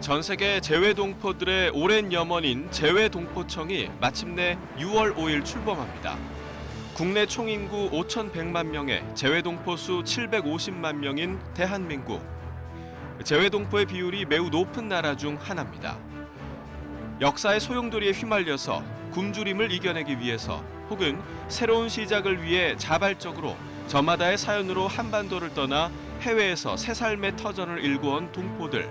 전 세계 재외동포들의 오랜 염원인 재외동포청이 마침내 6월 5일 출범합니다. 국내 총인구 5,100만 명에 재외동포 수 750만 명인 대한민국. 재외동포의 비율이 매우 높은 나라 중 하나입니다. 역사의 소용돌이에 휘말려서 굶주림을 이겨내기 위해서 혹은 새로운 시작을 위해 자발적으로 저마다의 사연으로 한반도를 떠나 해외에서 새 삶의 터전을 일궈온 동포들.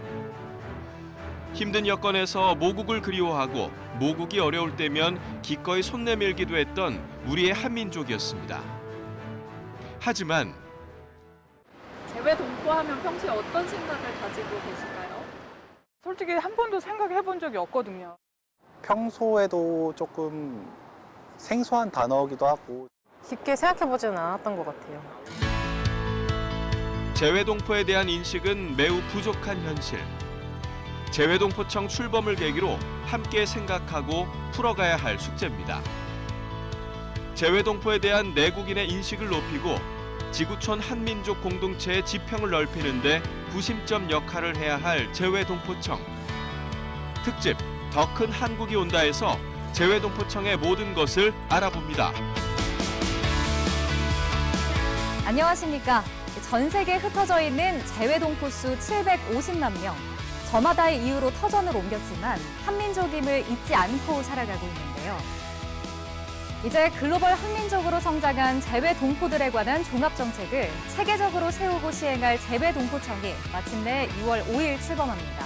힘든 여건에서 모국을 그리워하고 모국이 어려울 때면 기꺼이 손 내밀기도 했던 우리의 한민족이었습니다. 하지만 재외동포하면 평소에 어떤 생각을 가지고 계신가요? 솔직히 한 번도 생각해 본 적이 없거든요. 평소에도 조금 생소한 단어이기도 하고 깊게 생각해보지는 않았던 것 같아요. 재외동포에 대한 인식은 매우 부족한 현실. 재외동포청 출범을 계기로 함께 생각하고 풀어가야 할 숙제입니다. 재외동포에 대한 내국인의 인식을 높이고 지구촌 한민족 공동체의 지평을 넓히는 데 구심점 역할을 해야 할 재외동포청. 특집 더 큰 한국이 온다에서 재외동포청의 모든 것을 알아봅니다. 안녕하십니까. 전 세계에 흩어져 있는 재외동포 수 750만 명. 저마다의 이유로 터전을 옮겼지만 한민족임을 잊지 않고 살아가고 있는데요. 이제 글로벌 한민족으로 성장한 재외동포들에 관한 종합정책을 체계적으로 세우고 시행할 재외동포청이 마침내 6월 5일 출범합니다.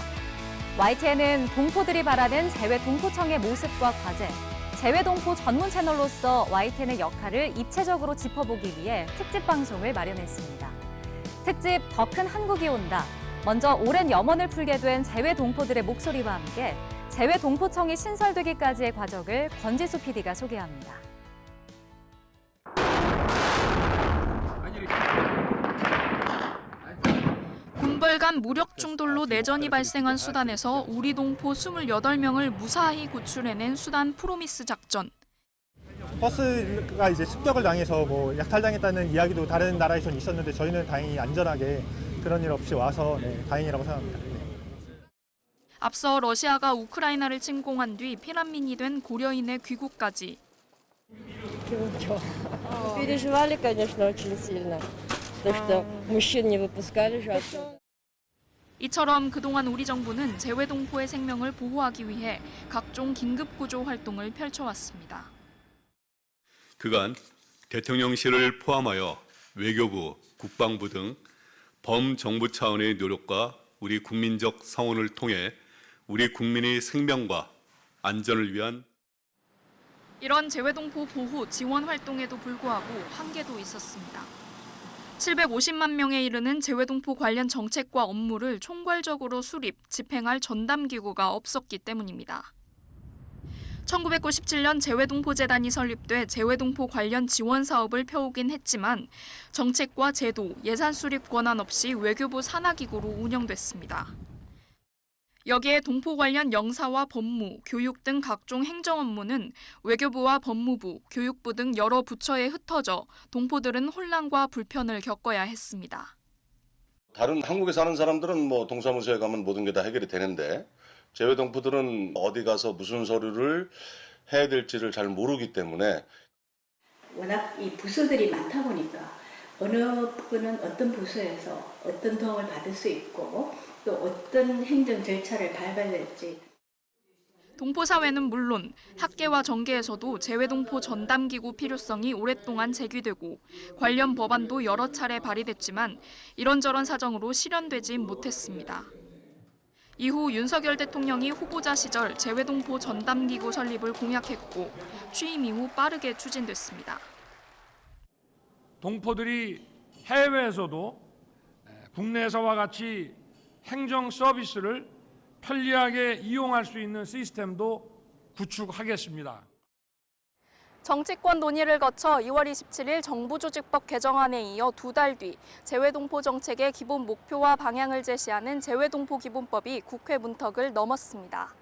YTN은 동포들이 바라는 재외동포청의 모습과 과제, 재외동포 전문 채널로서 YTN의 역할을 입체적으로 짚어보기 위해 특집 방송을 마련했습니다. 특집 더 큰 한국이 온다. 먼저 오랜 염원을 풀게 된 재외동포들의 목소리와 함께 재외동포청이 신설되기까지의 과정을 권지수 PD가 소개합니다. 군벌 간 무력 충돌로 내전이 발생한 수단에서 우리 동포 28명을 무사히 구출해낸 수단 프로미스 작전. 버스가 이제 습격을 당해서 약탈당했다는 이야기도 다른 나라에선 있었는데 저희는 다행히 안전하게 그런 일 없이 와서 다행이라고 생각합니다. 앞서 러시아가 우크라이나를 침공한 뒤 피난민이 된 고려인의 귀국까지. 기분 좋아. Переживали, конечно, очень сильно. То, что мужчин не выпускали же оттуда. 이처럼 그동안 우리 정부는 재외동포의 생명을 보호하기 위해 각종 긴급구조 활동을 펼쳐왔습니다. 그간 대통령실을 포함하여 외교부, 국방부 등 범정부 차원의 노력과 우리 국민적 성원을 통해 우리 국민의 생명과 안전을 위한 이런 재외동포 보호 지원 활동에도 불구하고 한계도 있었습니다. 750만 명에 이르는 재외동포 관련 정책과 업무를 총괄적으로 수립, 집행할 전담기구가 없었기 때문입니다. 1997년 재외동포재단이 설립돼 재외동포 관련 지원 사업을 펴오긴 했지만 정책과 제도, 예산 수립 권한 없이 외교부 산하기구로 운영됐습니다. 여기에 동포 관련 영사와 법무, 교육 등 각종 행정 업무는 외교부와 법무부, 교육부 등 여러 부처에 흩어져 동포들은 혼란과 불편을 겪어야 했습니다. 다른 한국에 사는 사람들은 동사무소에 가면 모든 게 다 해결이 되는데 재외동포들은 어디 가서 무슨 서류를 해야 될지를 잘 모르기 때문에 워낙 이 부서들이 많다 보니까 어느 분은 어떤 부서에서 어떤 도움을 받을 수 있고 또 어떤 행정 절차를 밟아야 될지. 동포사회는 물론 학계와 정계에서도 재외동포 전담기구 필요성이 오랫동안 제기되고 관련 법안도 여러 차례 발의됐지만 이런저런 사정으로 실현되지 못했습니다. 이후 윤석열 대통령이 후보자 시절 재외동포 전담기구 설립을 공약했고 취임 이후 빠르게 추진됐습니다. 동포들이 해외에서도 국내에서와 같이 행정 서비스를 편리하게 이용할 수 있는 시스템도 구축하겠습니다. 정치권 논의를 거쳐 2월 27일 정부조직법 개정안에 이어 2달 뒤 재외동포 정책의 기본 목표와 방향을 제시하는 재외동포 기본법이 국회 문턱을 넘었습니다.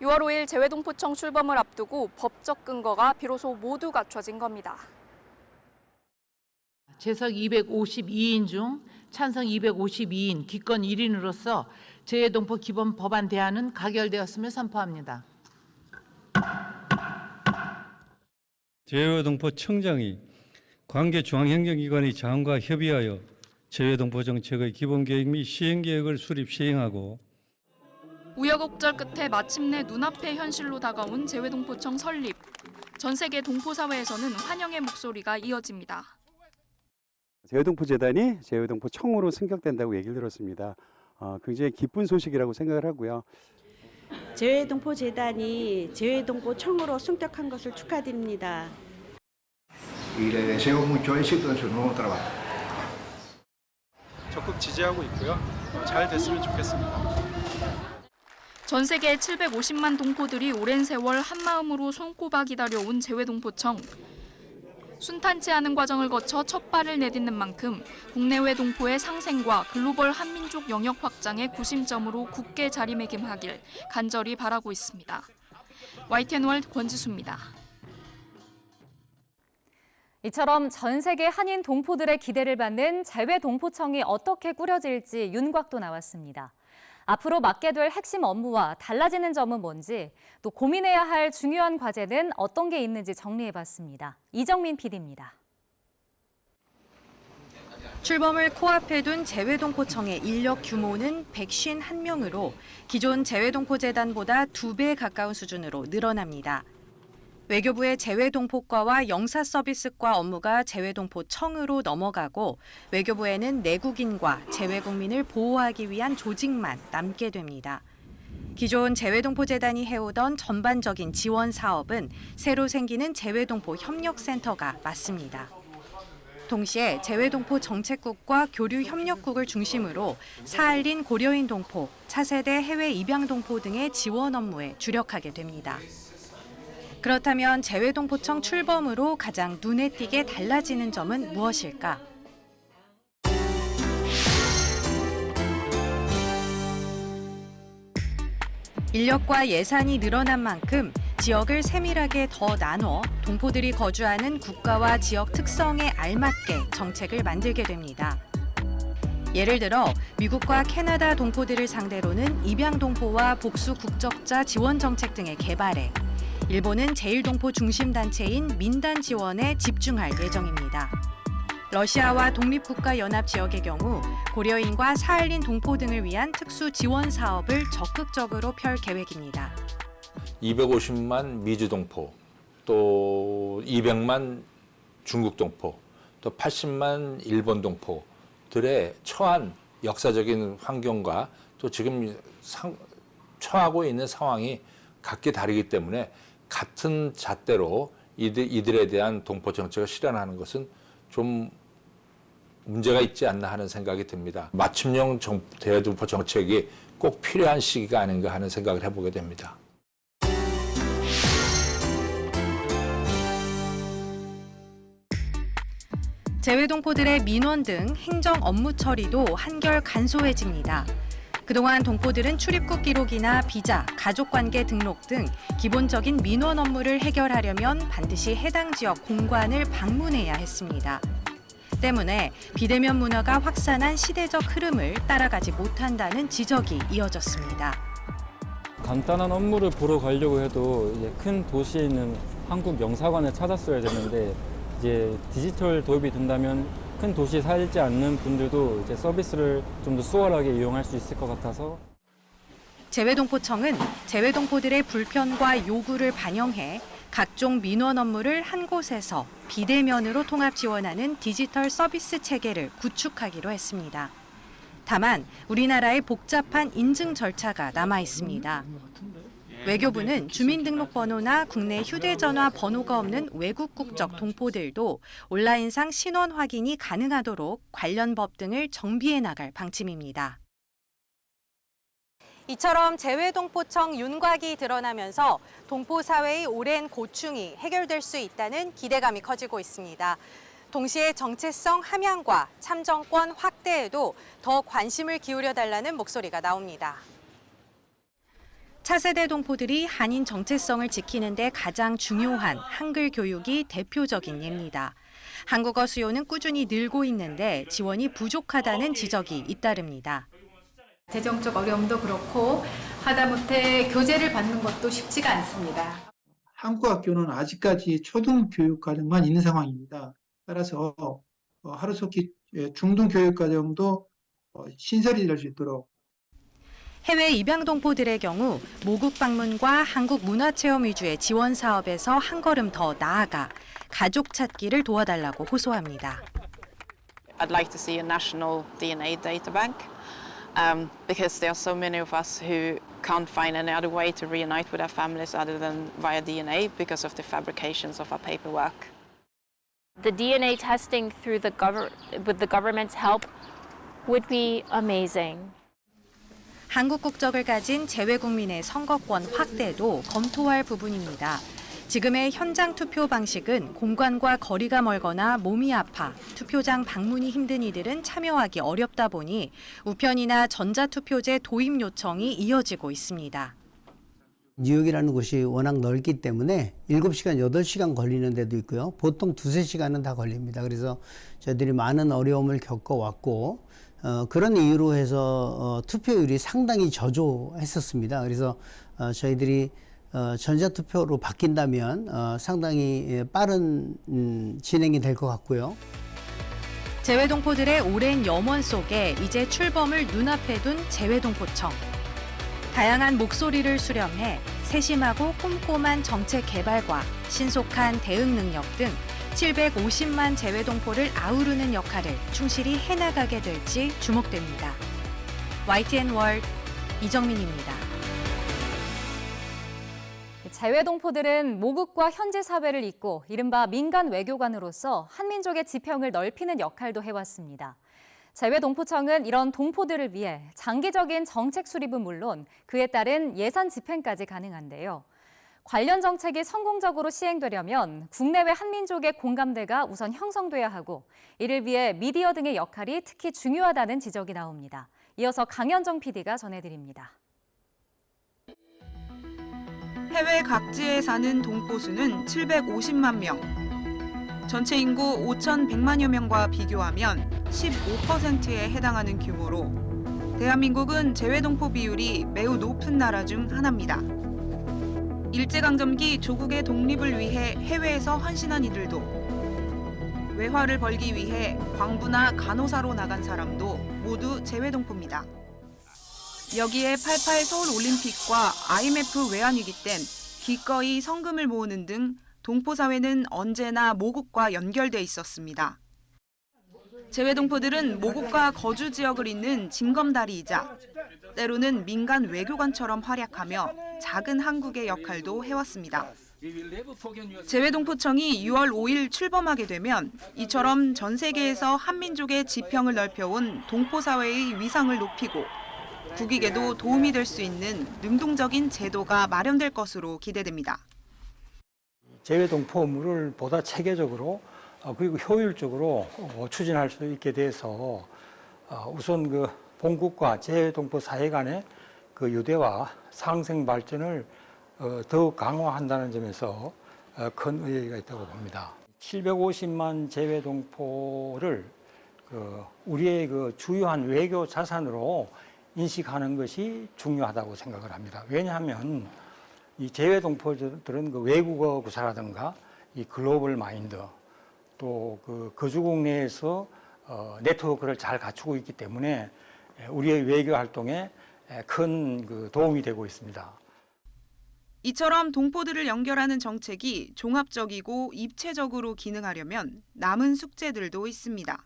6월 5일 재외동포청 출범을 앞두고 법적 근거가 비로소 모두 갖춰진 겁니다. 재석 252인 중 찬성 252인, 기권 1인으로서 재외동포 기본 법안 대안은 가결되었음을 선포합니다. 재외동포청장이 관계 중앙행정기관의 장과 협의하여 재외동포 정책의 기본계획 및 시행계획을 수립 시행하고 우여곡절 끝에 마침내 눈앞의 현실로 다가온 재외동포청 설립. 전 세계 동포사회에서는 환영의 목소리가 이어집니다. 재외동포재단이 재외동포청으로 승격된다고 얘기를 들었습니다. 굉장히 기쁜 소식이라고 생각을 하고요. 재외동포재단이 재외동포청으로 승격한 것을 축하드립니다. Y le deseo mucho éxito en su nuevo trabajo. 적극 지지하고 있고요. 잘 됐으면 좋겠습니다. 전 세계 750만 동포들이 오랜 세월 한마음으로 손꼽아 기다려온 재외동포청. 순탄치 않은 과정을 거쳐 첫 발을 내딛는 만큼 국내외 동포의 상생과 글로벌 한민족 영역 확장의 구심점으로 굳게 자리매김하길 간절히 바라고 있습니다. YTN월드 권지수입니다. 이처럼 전 세계 한인 동포들의 기대를 받는 재외동포청이 어떻게 꾸려질지 윤곽도 나왔습니다. 앞으로 맡게 될 핵심 업무와 달라지는 점은 뭔지, 또 고민해야 할 중요한 과제는 어떤 게 있는지 정리해봤습니다. 이정민 PD입니다. 출범을 코앞에 둔 재외동포청의 인력 규모는 151명으로 기존 재외동포재단보다 2배 가까운 수준으로 늘어납니다. 외교부의 재외동포과와 영사서비스과 업무가 재외동포청으로 넘어가고 외교부에는 내국인과 재외국민을 보호하기 위한 조직만 남게 됩니다. 기존 재외동포재단이 해오던 전반적인 지원 사업은 새로 생기는 재외동포 협력센터가 맡습니다. 동시에 재외동포 정책국과 교류 협력국을 중심으로 사할린 고려인 동포, 차세대 해외 입양 동포 등의 지원 업무에 주력하게 됩니다. 그렇다면 재외동포청 출범으로 가장 눈에 띄게 달라지는 점은 무엇일까? 인력과 예산이 늘어난 만큼 지역을 세밀하게 더 나눠 동포들이 거주하는 국가와 지역 특성에 알맞게 정책을 만들게 됩니다. 예를 들어 미국과 캐나다 동포들을 상대로는 입양 동포와 복수 국적자 지원 정책 등의 개발에, 일본은 제1동포 중심 단체인 민단 지원에 집중할 예정입니다. 러시아와 독립국가연합 지역의 경우 고려인과 사할린 동포 등을 위한 특수 지원 사업을 적극적으로 펼 계획입니다. 250만 미주 동포, 또 200만 중국 동포, 또 80만 일본 동포들의 처한 역사적인 환경과 또 지금 처하고 있는 상황이 각기 다르기 때문에 같은 잣대로 이들에 대한 동포 정책을 실현하는 것은 좀 문제가 있지 않나 하는 생각이 듭니다. 맞춤형 재외동포 정책이 꼭 필요한 시기가 아닌가 하는 생각을 해보게 됩니다. 재외동포들의 민원 등 행정 업무 처리도 한결 간소해집니다. 그동안 동포들은 출입국 기록이나 비자, 가족관계 등록 등 기본적인 민원 업무를 해결하려면 반드시 해당 지역 공관을 방문해야 했습니다. 때문에 비대면 문화가 확산한 시대적 흐름을 따라가지 못한다는 지적이 이어졌습니다. 간단한 업무를 보러 가려고 해도 이제 큰 도시에 있는 한국 영사관을 찾았어야 되는데, 이제 디지털 도입이 된다면 큰 도시에 살지 않는 분들도 이제 서비스를 좀 더 수월하게 이용할 수 있을 것 같아서. 재외동포청은 재외동포들의 불편과 요구를 반영해 각종 민원 업무를 한 곳에서 비대면으로 통합 지원하는 디지털 서비스 체계를 구축하기로 했습니다. 다만 우리나라의 복잡한 인증 절차가 남아 있습니다. 외교부는 주민등록번호나 국내 휴대전화 번호가 없는 외국 국적 동포들도 온라인상 신원 확인이 가능하도록 관련 법 등을 정비해 나갈 방침입니다. 이처럼 재외동포청 윤곽이 드러나면서 동포 사회의 오랜 고충이 해결될 수 있다는 기대감이 커지고 있습니다. 동시에 정체성 함양과 참정권 확대에도 더 관심을 기울여 달라는 목소리가 나옵니다. 차세대 동포들이 한인 정체성을 지키는 데 가장 중요한 한글 교육이 대표적인 예입니다. 한국어 수요는 꾸준히 늘고 있는데 지원이 부족하다는 지적이 잇따릅니다. 재정적 어려움도 그렇고 하다못해 교재를 받는 것도 쉽지가 않습니다. 한국 학교는 아직까지 초등교육과정만 있는 상황입니다. 따라서 하루속히 중등교육과정도 신설이 될 수 있도록 해외 입양 동포들의 경우 모국 방문과 한국 문화체험 위주의 지원 사업에서 한 걸음 더 나아가 가족 찾기를 도와달라고 호소합니다. I'd like to see a national DNA data bank because there are so many of us who can't find any other way to reunite with our families other than via DNA because of the fabrications of our paperwork. The DNA testing through with the government's help would be amazing. 한국 국적을 가진 재외국민의 선거권 확대도 검토할 부분입니다. 지금의 현장 투표 방식은 공간과 거리가 멀거나 몸이 아파 투표장 방문이 힘든 이들은 참여하기 어렵다 보니 우편이나 전자투표제 도입 요청이 이어지고 있습니다. 뉴욕이라는 곳이 워낙 넓기 때문에 7시간, 8시간 걸리는 데도 있고요. 보통 2-3시간은 다 걸립니다. 그래서 저희들이 많은 어려움을 겪어왔고 그런 이유로 해서 투표율이 상당히 저조했었습니다. 그래서 저희들이 전자투표로 바뀐다면 상당히 빠른 진행이 될 것 같고요. 재외동포들의 오랜 염원 속에 이제 출범을 눈앞에 둔 재외동포청. 다양한 목소리를 수렴해 세심하고 꼼꼼한 정책 개발과 신속한 대응 능력 등 750만 재외동포를 아우르는 역할을 충실히 해나가게 될지 주목됩니다. YTN 월드 이정민입니다. 재외동포들은 모국과 현지 사회를 잇고 이른바 민간 외교관으로서 한민족의 지평을 넓히는 역할도 해왔습니다. 재외동포청은 이런 동포들을 위해 장기적인 정책 수립은 물론 그에 따른 예산 집행까지 가능한데요. 관련 정책이 성공적으로 시행되려면 국내외 한민족의 공감대가 우선 형성돼야 하고 이를 위해 미디어 등의 역할이 특히 중요하다는 지적이 나옵니다. 이어서 강현정 PD가 전해드립니다. 해외 각지에 사는 동포 수는 750만 명. 전체 인구 5,100만여 명과 비교하면 15%에 해당하는 규모로 대한민국은 재외동포 비율이 매우 높은 나라 중 하나입니다. 일제강점기 조국의 독립을 위해 해외에서 헌신한 이들도 외화를 벌기 위해 광부나 간호사로 나간 사람도 모두 재외동포입니다. 여기에 88 서울올림픽과 IMF 외환위기 땐 기꺼이 성금을 모으는 등 동포사회는 언제나 모국과 연결돼 있었습니다. 재외동포들은 모국과 거주 지역을 잇는 징검다리이자 때로는 민간 외교관처럼 활약하며 작은 한국의 역할도 해왔습니다. 재외동포청이 6월 5일 출범하게 되면 이처럼 전 세계에서 한민족의 지평을 넓혀온 동포사회의 위상을 높이고 국익에도 도움이 될 수 있는 능동적인 제도가 마련될 것으로 기대됩니다. 재외동포 업무를 보다 체계적으로 그리고 효율적으로 추진할 수 있게 돼서 우선 그 본국과 재외동포 사회 간의 그 유대와 상생 발전을 더욱 강화한다는 점에서 큰 의의가 있다고 봅니다. 750만 재외동포를 우리의 그 주요한 외교 자산으로 인식하는 것이 중요하다고 생각을 합니다. 왜냐하면 이 재외동포들은 그 외국어 구사라든가 이 글로벌 마인드 또 그 거주국 내에서 네트워크를 잘 갖추고 있기 때문에 우리의 외교 활동에 큰 그 도움이 되고 있습니다. 이처럼 동포들을 연결하는 정책이 종합적이고 입체적으로 기능하려면 남은 숙제들도 있습니다.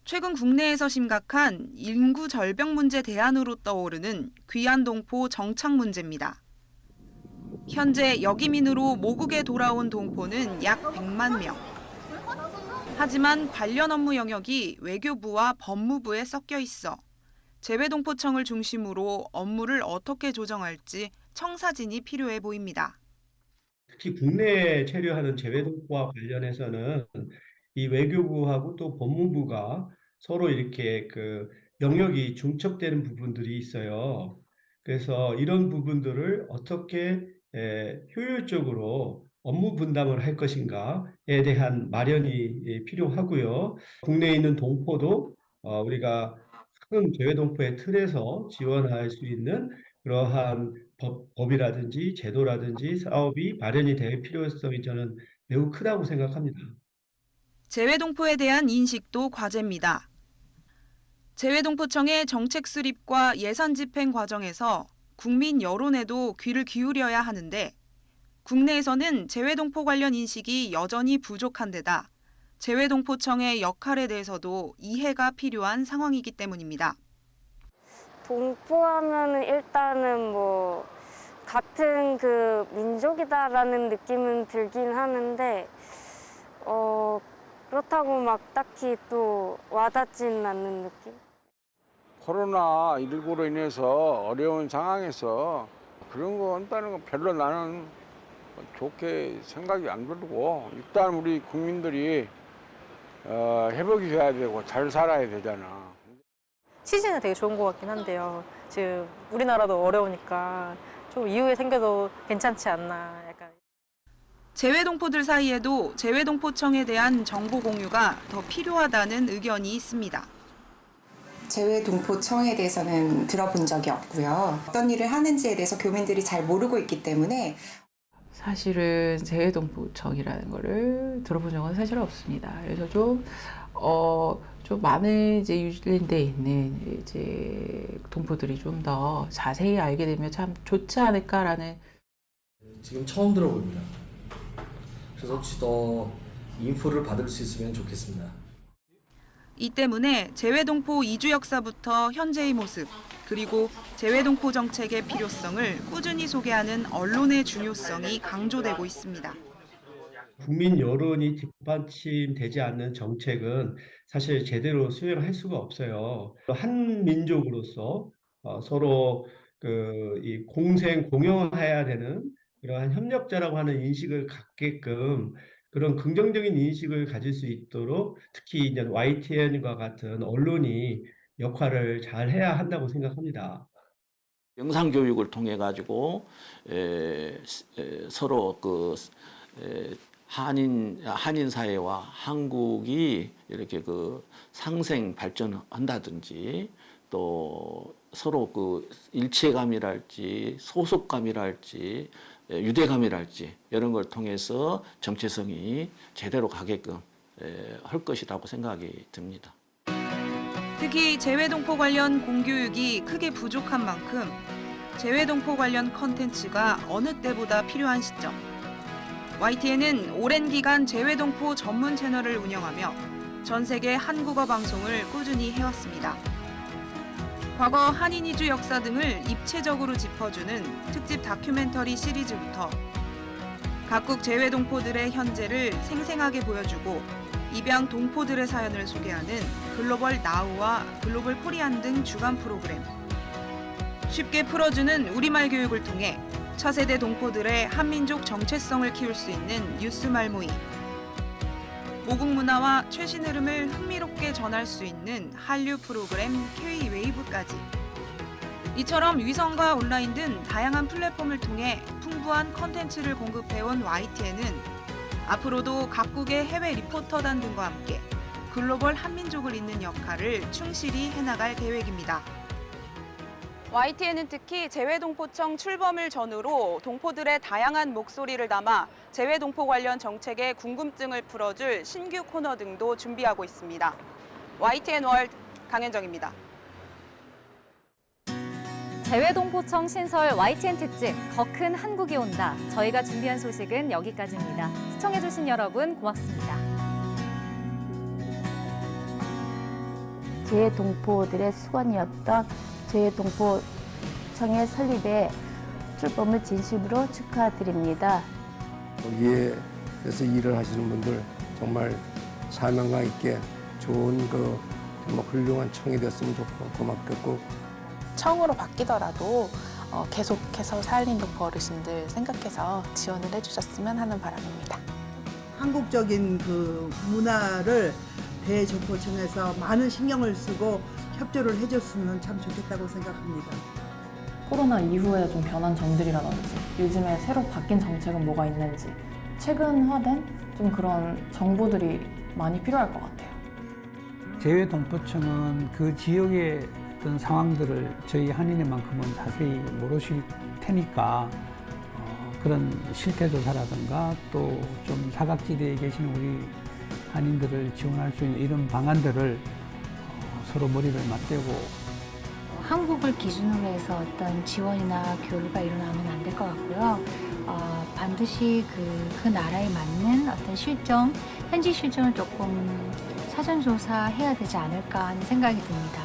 최근 국내에서 심각한 인구 절벽 문제 대안으로 떠오르는 귀환동포 정착 문제입니다. 현재 역이민으로 모국에 돌아온 동포는 약 100만 명. 하지만 관련 업무 영역이 외교부와 법무부에 섞여 있어 재외동포청을 중심으로 업무를 어떻게 조정할지 청사진이 필요해 보입니다. 특히 국내에 체류하는 재외동포와 관련해서는 이 외교부하고 또 법무부가 서로 이렇게 그 영역이 중첩되는 부분들이 있어요. 그래서 이런 부분들을 어떻게 효율적으로 업무 분담을 할 것인가에 대한 마련이 필요하고요. 국내에 있는 동포도 우리가 큰 재외동포의 틀에서 지원할 수 있는 그러한 법이라든지 제도라든지 사업이 마련이 될 필요성이 저는 매우 크다고 생각합니다. 재외동포에 대한 인식도 과제입니다. 재외동포청의 정책 수립과 예산 집행 과정에서 국민 여론에도 귀를 기울여야 하는데 국내에서는 재외동포 관련 인식이 여전히 부족한 데다 재외동포청의 역할에 대해서도 이해가 필요한 상황이기 때문입니다. 동포하면은 일단은 뭐 같은 그 민족이다라는 느낌은 들긴 하는데 그렇다고 막 딱히 또 와닿지는 않는 느낌? 코로나19로 인해서 어려운 상황에서 그런 거 한다는 건 별로 나는 좋게 생각이 안 들고 일단 우리 국민들이 회복이 돼야 되고 잘 살아야 되잖아. 취지는 되게 좋은 것 같긴 한데요. 지금 우리나라도 어려우니까 좀 이후에 생겨도 괜찮지 않나 약간. 재외동포들 사이에도 재외동포청에 대한 정보 공유가 더 필요하다는 의견이 있습니다. 재외동포청에 대해서는 들어본 적이 없고요. 어떤 일을 하는지에 대해서 교민들이 잘 모르고 있기 때문에 사실은 재외동포청이라는 거를 들어본 적은 사실 없습니다. 그래서 좀 많은 이제 뉴질랜드에 있는 이제 동포들이 좀 더 자세히 알게 되면 참 좋지 않을까라는. 지금 처음 들어봅니다. 그래서 혹시 더 인포를 받을 수 있으면 좋겠습니다. 이 때문에 재외동포 이주 역사부터 현재의 모습, 그리고 재외동포 정책의 필요성을 꾸준히 소개하는 언론의 중요성이 강조되고 있습니다. 국민 여론이 뒷받침되지 않는 정책은 사실 제대로 수행할 수가 없어요. 한 민족으로서 서로 이 공생공영해야 되는 그러한 협력자라고 하는 인식을 갖게끔 그런 긍정적인 인식을 가질 수 있도록 특히 이제 YTN과 같은 언론이 역할을 잘 해야 한다고 생각합니다. 영상 교육을 통해 가지고 서로 한인 사회와 한국이 이렇게 상생 발전한다든지 또 서로 일체감이랄지 소속감이랄지 유대감이랄지 이런 걸 통해서 정체성이 제대로 가게끔 할 것이라고 생각이 듭니다. 특히 재외동포 관련 공교육이 크게 부족한 만큼 재외동포 관련 컨텐츠가 어느 때보다 필요한 시점. YTN은 오랜 기간 재외동포 전문 채널을 운영하며 전 세계 한국어 방송을 꾸준히 해왔습니다. 과거 한인 이주 역사 등을 입체적으로 짚어주는 특집 다큐멘터리 시리즈부터 각국 재외동포들의 현재를 생생하게 보여주고 입양 동포들의 사연을 소개하는 글로벌 나우와 글로벌 코리안 등 주간 프로그램. 쉽게 풀어주는 우리말 교육을 통해 차세대 동포들의 한민족 정체성을 키울 수 있는 뉴스 말모이. 모국 문화와 최신 흐름을 흥미롭게 전할 수 있는 한류 프로그램 K-웨이브까지. 이처럼 위성과 온라인 등 다양한 플랫폼을 통해 풍부한 컨텐츠를 공급해온 YTN은 앞으로도 각국의 해외 리포터단 등과 함께 글로벌 한민족을 잇는 역할을 충실히 해나갈 계획입니다. YTN은 특히 재외동포청 출범을 전후로 동포들의 다양한 목소리를 담아 재외동포 관련 정책의 궁금증을 풀어줄 신규 코너 등도 준비하고 있습니다. YTN 월드 강현정입니다. 재외동포청 신설 YTN 특집 더 큰 한국이 온다. 저희가 준비한 소식은 여기까지입니다. 시청해주신 여러분 고맙습니다. 재외동포들의 수건이었던 재외동포청의 설립에 출범을 진심으로 축하드립니다. 거기에서 일을 하시는 분들 정말 사명감 있게 좋은 정말 훌륭한 청이 됐으면 좋고 고맙겠고 청으로 바뀌더라도 계속해서 살린 동포 어르신들 생각해서 지원을 해주셨으면 하는 바람입니다. 한국적인 문화를 대종포청에서 많은 신경을 쓰고 협조를 해줬으면 참 좋겠다고 생각합니다. 코로나 이후에 좀 변한 점들이라든지 요즘에 새로 바뀐 정책은 뭐가 있는지 최근화된 좀 그런 정보들이 많이 필요할 것 같아요. 재외동포청은 그 지역의 어떤 상황들을 저희 한인회만큼은 자세히 모르실 테니까 그런 실태조사라든가 또 좀 사각지대에 계시는 우리 한인들을 지원할 수 있는 이런 방안들을 서로 머리를 맞대고 한국을 기준으로 해서 어떤 지원이나 교류가 일어나면 안 될 것 같고요. 반드시 그 나라에 맞는 어떤 실정, 현지 실정을 조금 사전 조사해야 되지 않을까 하는 생각이 듭니다.